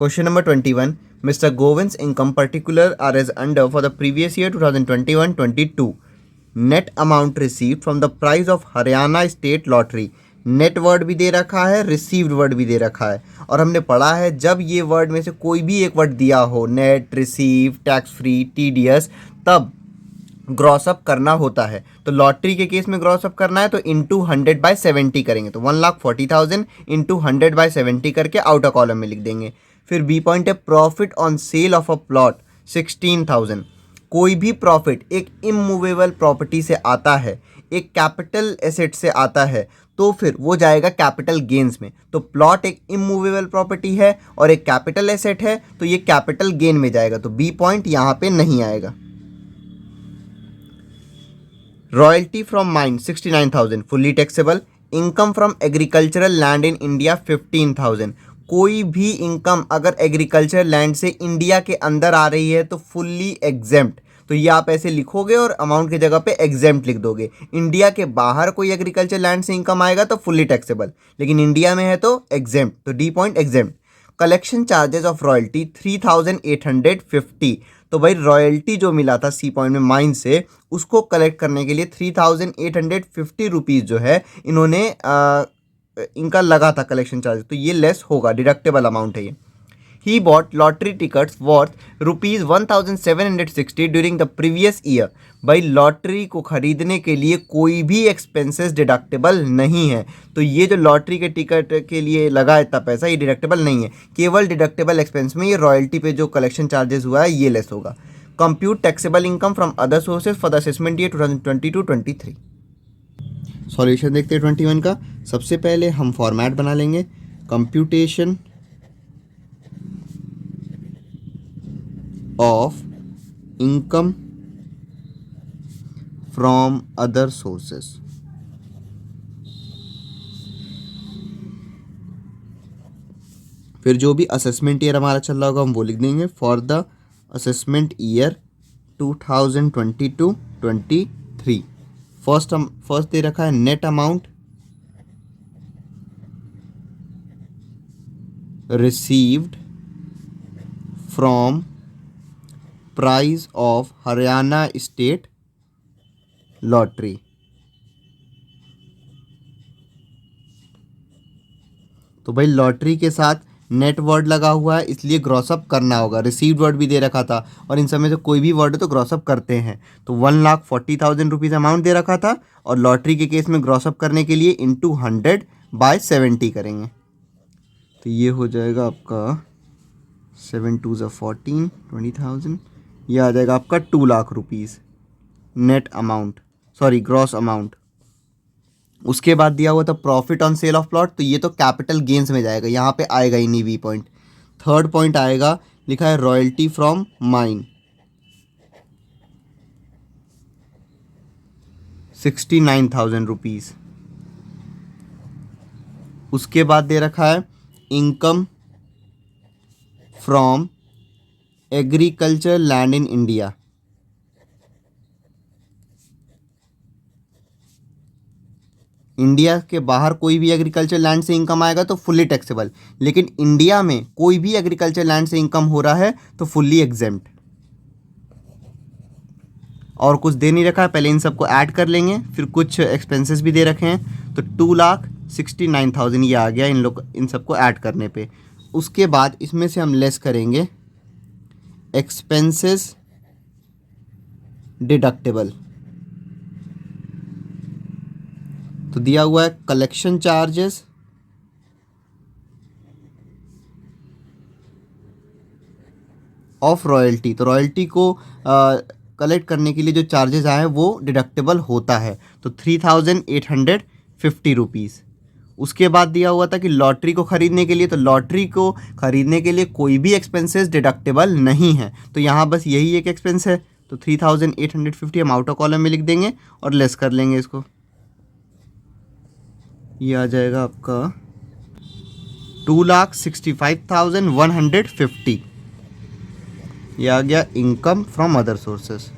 Question number 21. Mr. Govind's income particular are as under for the previous year 2021-22. Net amount received from the price of Haryana state lottery. Net word भी दे रखा है, received word भी दे रखा है, और हमने पढ़ा है जब ये वर्ड में से कोई भी एक वर्ड दिया हो, net, receive, tax free, TDS, तब ग्रॉस अप करना होता है. तो लॉटरी के केस में ग्रॉस अप करना है तो इंटू 100/70 करेंगे, तो 1,40,000 इंटू 100/70 करके आउटर कॉलम में लिख देंगे. फिर बी पॉइंट है profit on sale of a plot 16,000. कोई भी प्रॉफिट एक इमूवेबल प्रॉपर्टी से आता है, एक कैपिटल एसेट से आता है, तो फिर वो जाएगा कैपिटल गेन्स में. तो प्लॉट एक इमूवेबल प्रॉपर्टी है और एक कैपिटल एसेट है, तो ये कैपिटल गेन में जाएगा, तो बी पॉइंट यहाँ पे नहीं आएगा. Royalty from mine 69,000 fully taxable. Income from agricultural land in India 15,000. कोई भी इनकम अगर एग्रीकल्चर लैंड से इंडिया के अंदर आ रही है तो फुल्ली एग्जेम्प्ट. तो ये आप ऐसे लिखोगे और अमाउंट की जगह पे एग्जेम्प्ट लिख दोगे. इंडिया के बाहर कोई एग्रीकल्चर लैंड से इनकम आएगा तो फुल्ली टैक्सेबल, लेकिन इंडिया में है तो एग्जेम्प्ट, तो D point exempt. Collection charges of royalty 3,850. तो भाई रॉयल्टी जो मिला था सी पॉइंट में माइन से, उसको कलेक्ट करने के लिए 3,850 रुपीज़ जो है इन्होंने इनका लगा था कलेक्शन चार्ज, तो ये लेस होगा, डिडक्टेबल अमाउंट है ये. He bought lottery tickets worth ₹1,760 during the previous year. भाई लॉटरी को खरीदने के लिए कोई भी एक्सपेंसेस डिडक्टेबल नहीं है, तो ये जो लॉटरी के टिकट के लिए लगा इतना पैसा ये डिडक्टेबल नहीं है. केवल डिडक्टेबल एक्सपेंस में ये रॉयल्टी पे जो कलेक्शन चार्जेस हुआ है ये लेस होगा. Compute taxable income from other sources for the assessment year 2022-23. Solution देखते हैं 21 का. सबसे पहले हम फॉर्मेट बना लेंगे, computation of income from other sources. फिर जो भी असेसमेंट ईयर हमारा चल रहा होगा हम वो लिख देंगे, for the assessment year 2022-23. First दे रखा है net amount received from price of Haryana state lottery. तो भाई लॉटरी के साथ नेट वर्ड लगा हुआ है इसलिए ग्रॉसअप करना होगा. रिसीव्ड वर्ड भी दे रखा था और इन सब में से कोई भी वर्ड है तो ग्रॉसअप करते हैं. तो 1,40,000 रुपीज़ अमाउंट दे रखा था और लॉटरी के केस में ग्रॉसअप करने के लिए इंटू 100/70 करेंगे. तो ये हो जाएगा आपका 7 2 14 20,000. ये आ जाएगा आपका 2 lakh rupees net amount, sorry gross amount. उसके बाद दिया हुआ था profit on sale of plot, तो ये तो कैपिटल गेन्स में जाएगा, यहाँ पे आएगा ही नहीं बी पॉइंट. थर्ड पॉइंट आएगा, लिखा है रॉयल्टी फ्रॉम माइन 69,000 रुपीज़. उसके बाद दे रखा है income from agriculture land in India. India के बाहर कोई भी एग्रीकल्चर लैंड से इनकम आएगा तो फुल्ली टैक्सेबल, लेकिन इंडिया में कोई भी एग्रीकल्चर लैंड से इनकम हो रहा है तो फुल्ली एग्जेम्प्ट. और कुछ दे नहीं रखा है, पहले इन सबको ऐड कर लेंगे, फिर कुछ एक्सपेंसेस भी दे रखे हैं, तो 2,69,000 ये आ गया इन सबको ऐड करने पे. उसके बाद इसमें से हम लेस करेंगे एक्सपेंसेस डिडक्टेबल. तो दिया हुआ है कलेक्शन चार्जेस ऑफ रॉयल्टी. तो रॉयल्टी को कलेक्ट करने के लिए जो चार्जेस आए हैं वो डिडक्टेबल होता है, तो 3,850 रुपीज़. उसके बाद दिया हुआ था कि लॉटरी को ख़रीदने के लिए, तो लॉटरी को ख़रीदने के लिए कोई भी एक्सपेंसेस डिडक्टेबल नहीं है, तो यहाँ बस यही एक एक्सपेंस है, तो 3,850 हम आउटर कॉलम में लिख देंगे और लेस कर लेंगे इसको. ये आ जाएगा आपका 2,65,150. ये आ गया इनकम फ्रॉम अदर सोर्सेस.